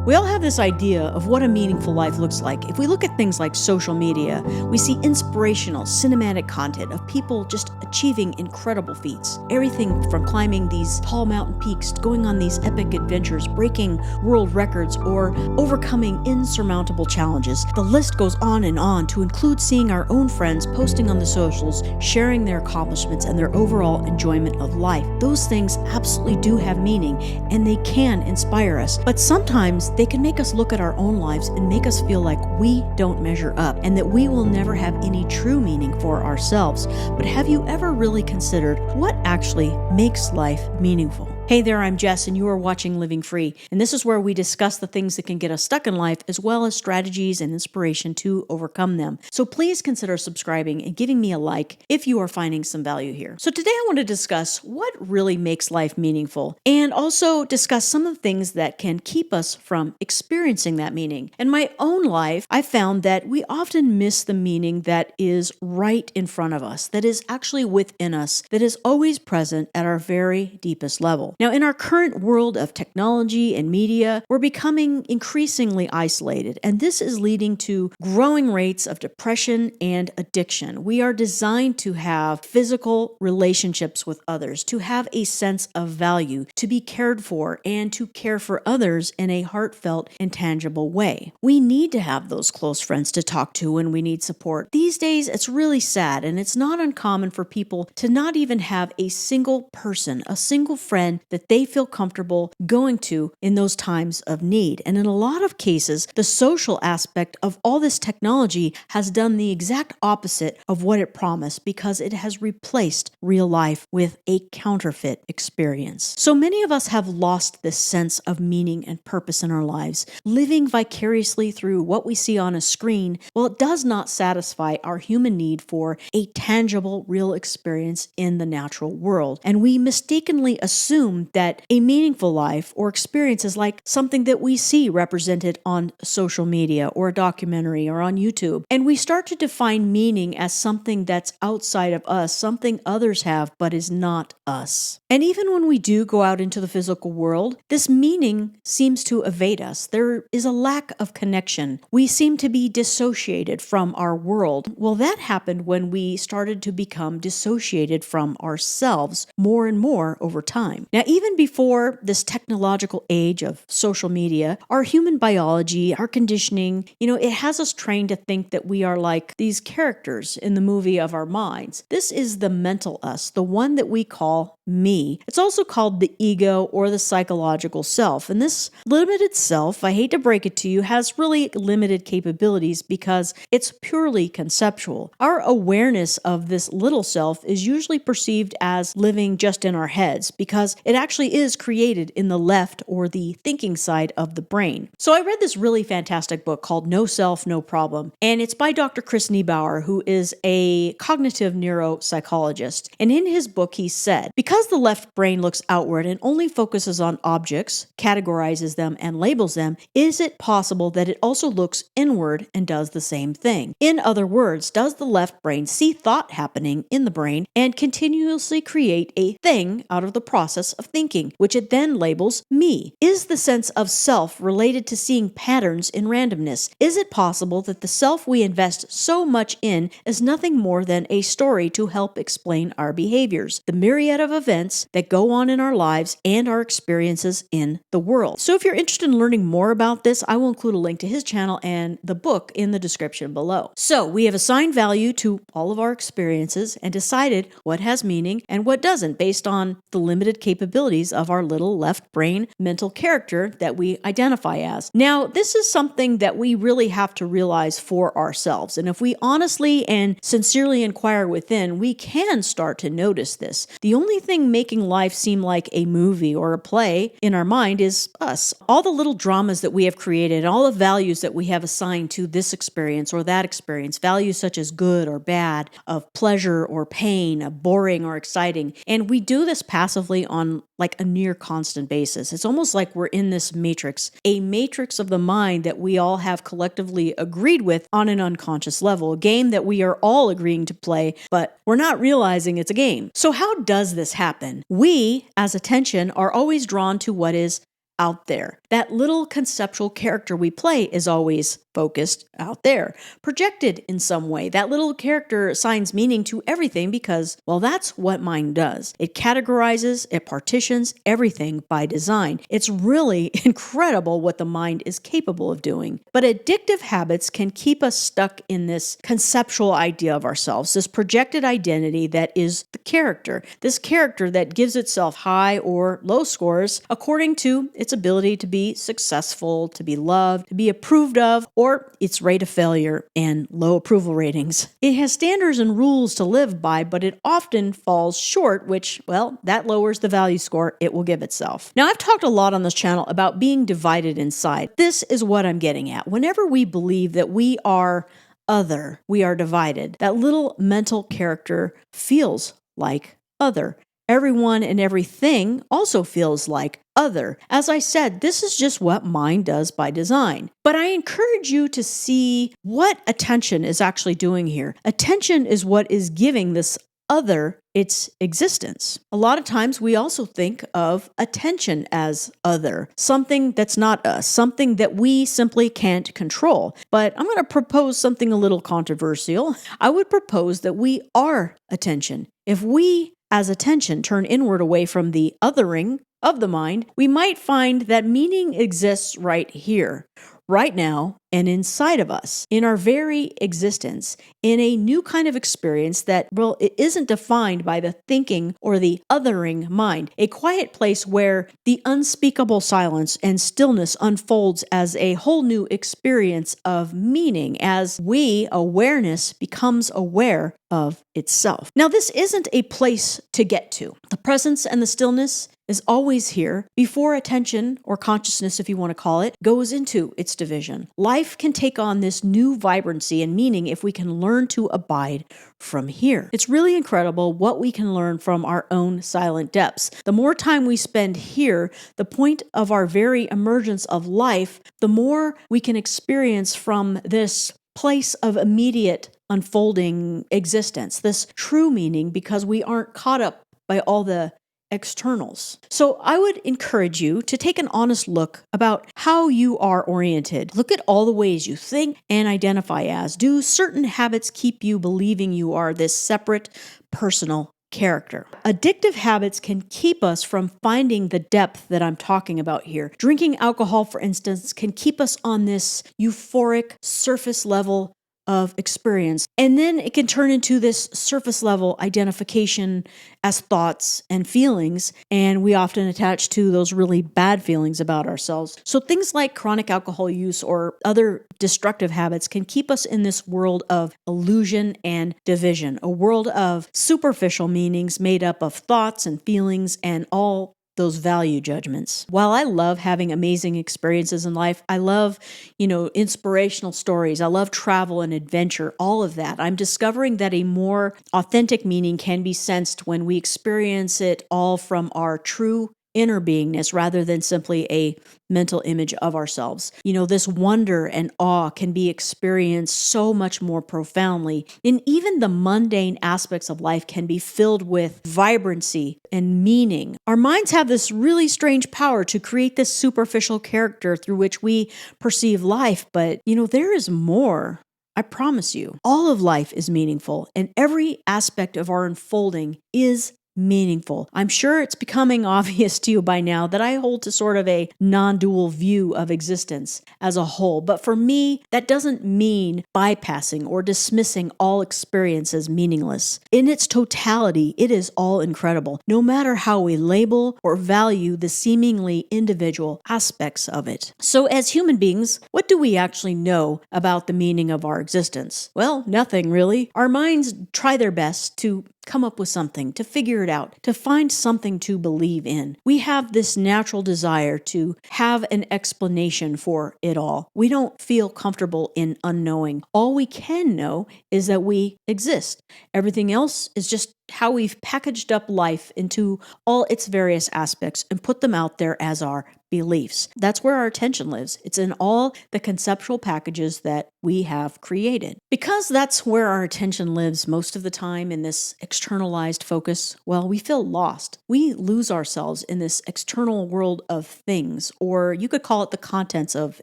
We all have this idea of what a meaningful life looks like. If we look at things like social media, we see inspirational, cinematic content of people just achieving incredible feats. Everything from climbing these tall mountain peaks, going on these epic adventures, breaking world records, or overcoming insurmountable challenges. The list goes on to include seeing our own friends posting on the socials, sharing their accomplishments and their overall enjoyment of life. Those things absolutely do have meaning, and they can inspire us. But sometimes they can make us look at our own lives and make us feel like we don't measure up and that we will never have any true meaning for ourselves. But have you ever really considered what actually makes life meaningful? Hey there, I'm Jess, and you are watching Living Free, and this is where we discuss the things that can get us stuck in life, as well as strategies and inspiration to overcome them. So please consider subscribing and giving me a like if you are finding some value here. So today I want to discuss what really makes life meaningful, and also discuss some of the things that can keep us from experiencing that meaning. In my own life, I found that we often miss the meaning that is right in front of us, that is actually within us, that is always present at our very deepest level. Now, in our current world of technology and media, we're becoming increasingly isolated, and this is leading to growing rates of depression and addiction. We are designed to have physical relationships with others, to have a sense of value, to be cared for, and to care for others in a heartfelt and tangible way. We need to have those close friends to talk to when we need support. These days, it's really sad, and it's not uncommon for people to not even have a single person, a single friend that they feel comfortable going to in those times of need. And in a lot of cases, the social aspect of all this technology has done the exact opposite of what it promised, because it has replaced real life with a counterfeit experience. So many of us have lost this sense of meaning and purpose in our lives, living vicariously through what we see on a screen. Well, it does not satisfy our human need for a tangible, real experience in the natural world. And we mistakenly assume that a meaningful life or experience is like something that we see represented on social media or a documentary or on YouTube. And we start to define meaning as something that's outside of us, something others have but is not us. And even when we do go out into the physical world, this meaning seems to evade us. There is a lack of connection. We seem to be dissociated from our world. Well, that happened when we started to become dissociated from ourselves more and more over time. Now, even before this technological age of social media, our human biology, our conditioning, it has us trained to think that we are like these characters in the movie of our minds. This is the mental us, the one that we call me. It's also called the ego or the psychological self. And this limited self, I hate to break it to you, has really limited capabilities because it's purely conceptual. Our awareness of this little self is usually perceived as living just in our heads, because it actually is created in the left or the thinking side of the brain. So I read this really fantastic book called No Self, No Problem, and it's by Dr. Chris Niebauer, who is a cognitive neuropsychologist. And in his book, he said, because the left brain looks outward and only focuses on objects, categorizes them, and labels them, is it possible that it also looks inward and does the same thing? In other words, does the left brain see thought happening in the brain and continuously create a thing out of the process of thinking, which it then labels me? Is the sense of self related to seeing patterns in randomness? Is it possible that the self we invest so much in is nothing more than a story to help explain our behaviors, the myriad of events that go on in our lives and our experiences in the world? So if you're interested in learning more about this, I will include a link to his channel and the book in the description below. So we have assigned value to all of our experiences and decided what has meaning and what doesn't based on the limited capabilities of our little left brain mental character that we identify as. Now, this is something that we really have to realize for ourselves. And if we honestly and sincerely inquire within, we can start to notice this. The only thing making life seem like a movie or a play in our mind is us. All the little dramas that we have created, all the values that we have assigned to this experience or that experience, values such as good or bad, of pleasure or pain, of boring or exciting. And we do this passively on like a near constant basis. It's almost like we're in this matrix, a matrix of the mind that we all have collectively agreed with on an unconscious level, a game that we are all agreeing to play, but we're not realizing it's a game. So how does this happen? We, as attention, are always drawn to what is out there. That little conceptual character we play is always focused out there, projected in some way. That little character assigns meaning to everything because, well, that's what mind does. It categorizes, it partitions everything by design. It's really incredible what the mind is capable of doing. But addictive habits can keep us stuck in this conceptual idea of ourselves, this projected identity that is the character, this character that gives itself high or low scores according to its ability to be successful, to be loved, to be approved of, or its rate of failure and low approval ratings. It has standards and rules to live by, but it often falls short, which, well, that lowers the value score it will give itself. Now, I've talked a lot on this channel about being divided inside. This is what I'm getting at. Whenever we believe that we are other, we are divided. That little mental character feels like other. Everyone and everything also feels like other. As I said, this is just what mind does by design. But I encourage you to see what attention is actually doing here. Attention is what is giving this other its existence. A lot of times we also think of attention as other, something that's not us, something that we simply can't control. But I'm going to propose something a little controversial. I would propose that we are attention. If we as attention turn inward away from the othering of the mind, we might find that meaning exists right here, right now, and inside of us, in our very existence, in a new kind of experience that, well, it isn't defined by the thinking or the othering mind, a quiet place where the unspeakable silence and stillness unfolds as a whole new experience of meaning as awareness becomes aware of itself. Now, this isn't a place to get to. The presence and the stillness is always here before attention, or consciousness if you want to call it, goes into its division. Life can take on this new vibrancy and meaning if we can learn to abide from here. It's really incredible what we can learn from our own silent depths. The more time we spend here, the point of our very emergence of life, the more we can experience from this place of immediate unfolding existence, this true meaning, because we aren't caught up by all the externals. So I would encourage you to take an honest look about how you are oriented. Look at all the ways you think and identify as. Do certain habits keep you believing you are this separate, personal character? Addictive habits can keep us from finding the depth that I'm talking about here. Drinking alcohol, for instance, can keep us on this euphoric surface level of experience. And then it can turn into this surface level identification as thoughts and feelings. And we often attach to those really bad feelings about ourselves. So things like chronic alcohol use or other destructive habits can keep us in this world of illusion and division, a world of superficial meanings made up of thoughts and feelings and all those value judgments. While I love having amazing experiences in life, I love, inspirational stories. I love travel and adventure, all of that. I'm discovering that a more authentic meaning can be sensed when we experience it all from our true inner beingness rather than simply a mental image of ourselves. This wonder and awe can be experienced so much more profoundly. And even the mundane aspects of life can be filled with vibrancy and meaning. Our minds have this really strange power to create this superficial character through which we perceive life. But, there is more. I promise you, all of life is meaningful, and every aspect of our unfolding is meaningful. I'm sure it's becoming obvious to you by now that I hold to sort of a non-dual view of existence as a whole. But for me, that doesn't mean bypassing or dismissing all experience as meaningless. In its totality, it is all incredible, no matter how we label or value the seemingly individual aspects of it. So as human beings, what do we actually know about the meaning of our existence? Well, nothing really. Our minds try their best to come up with something, to figure it out, to find something to believe in. We have this natural desire to have an explanation for it all. We don't feel comfortable in unknowing. All we can know is that we exist. Everything else is just how we've packaged up life into all its various aspects and put them out there as our beliefs. That's where our attention lives. It's in all the conceptual packages that we have created. Because that's where our attention lives most of the time in this externalized focus, well, we feel lost. We lose ourselves in this external world of things, or you could call it the contents of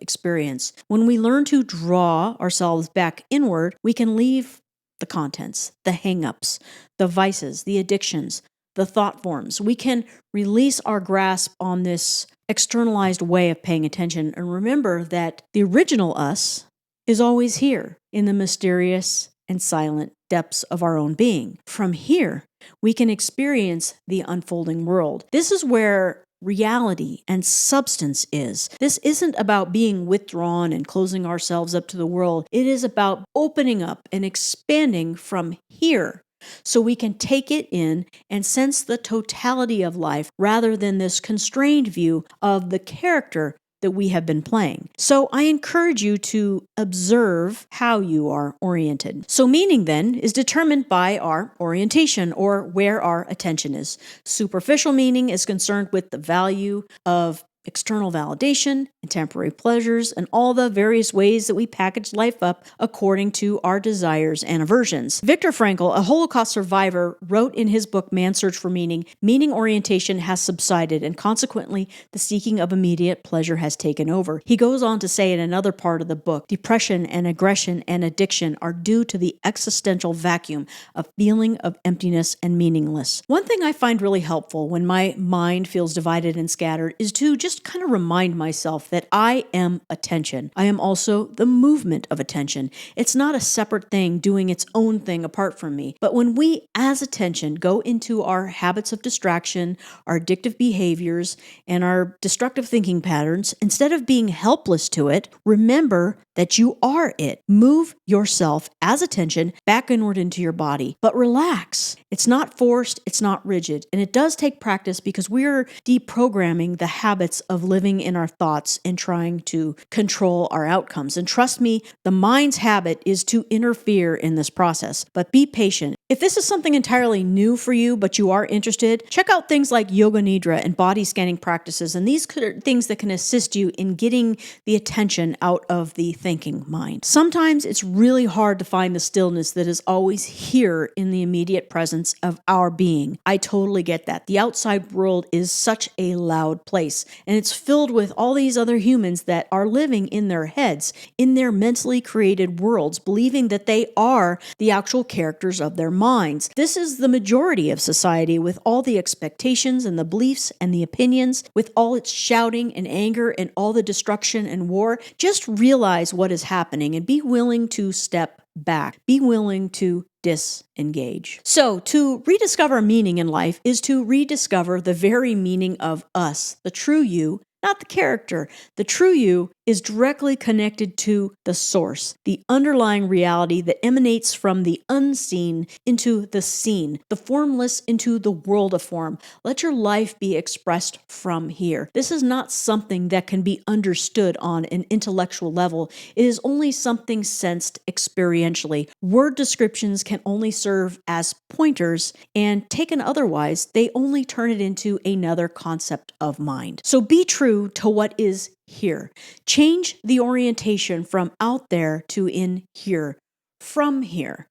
experience. When we learn to draw ourselves back inward, we can leave the contents, the hang-ups, the vices, the addictions, the thought forms. We can release our grasp on this externalized way of paying attention and remember that the original us is always here in the mysterious and silent depths of our own being. From here, we can experience the unfolding world. This is where reality and substance is. This isn't about being withdrawn and closing ourselves up to the world. It is about opening up and expanding from here, so we can take it in and sense the totality of life rather than this constrained view of the character that we have been playing. So I encourage you to observe how you are oriented. So meaning then is determined by our orientation, or where our attention is. Superficial meaning is concerned with the value of external validation and temporary pleasures and all the various ways that we package life up according to our desires and aversions. Viktor Frankl, a Holocaust survivor, wrote in his book Man's Search for Meaning, meaning orientation has subsided and consequently the seeking of immediate pleasure has taken over. He goes on to say in another part of the book, depression and aggression and addiction are due to the existential vacuum, a feeling of emptiness and meaningless. One thing I find really helpful when my mind feels divided and scattered is to just kind of remind myself that I am attention. I am also the movement of attention. It's not a separate thing doing its own thing apart from me. But when we, as attention, go into our habits of distraction, our addictive behaviors, and our destructive thinking patterns, instead of being helpless to it, remember that you are it. Move yourself as attention back inward into your body, but relax. It's not forced, it's not rigid, and it does take practice because we're deprogramming the habits of living in our thoughts and trying to control our outcomes. And trust me, the mind's habit is to interfere in this process, but be patient. If this is something entirely new for you, but you are interested, check out things like Yoga Nidra and body scanning practices, and these are things that can assist you in getting the attention out of the thinking mind. Sometimes it's really hard to find the stillness that is always here in the immediate presence of our being. I totally get that. The outside world is such a loud place, and it's filled with all these other humans that are living in their heads, in their mentally created worlds, believing that they are the actual characters of their minds. This is the majority of society, with all the expectations and the beliefs and the opinions, with all its shouting and anger and all the destruction and war. Just realize what is happening and be willing to step back. Be willing to disengage. So, to rediscover meaning in life is to rediscover the very meaning of us, the true you, not the character. The true you is directly connected to the source, the underlying reality that emanates from the unseen into the seen, the formless into the world of form. Let your life be expressed from here. This is not something that can be understood on an intellectual level. It is only something sensed experientially. Word descriptions can only serve as pointers, and taken otherwise, they only turn it into another concept of mind. So be true to what is here. Change the orientation from out there to in here. From here.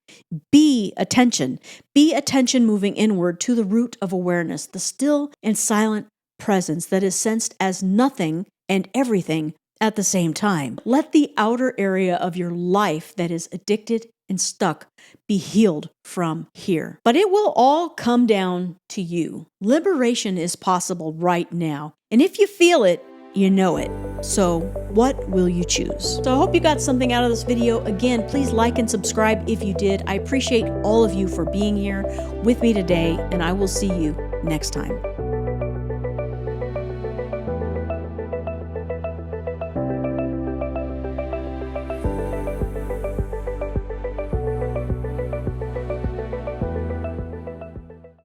Be attention. Be attention moving inward to the root of awareness, the still and silent presence that is sensed as nothing and everything at the same time. Let the outer area of your life that is addicted and stuck be healed from here. But it will all come down to you. Liberation is possible right now. And if you feel it, you know it. So what will you choose? So I hope you got something out of this video. Again, please like and subscribe if you did. I appreciate all of you for being here with me today, and I will see you next time.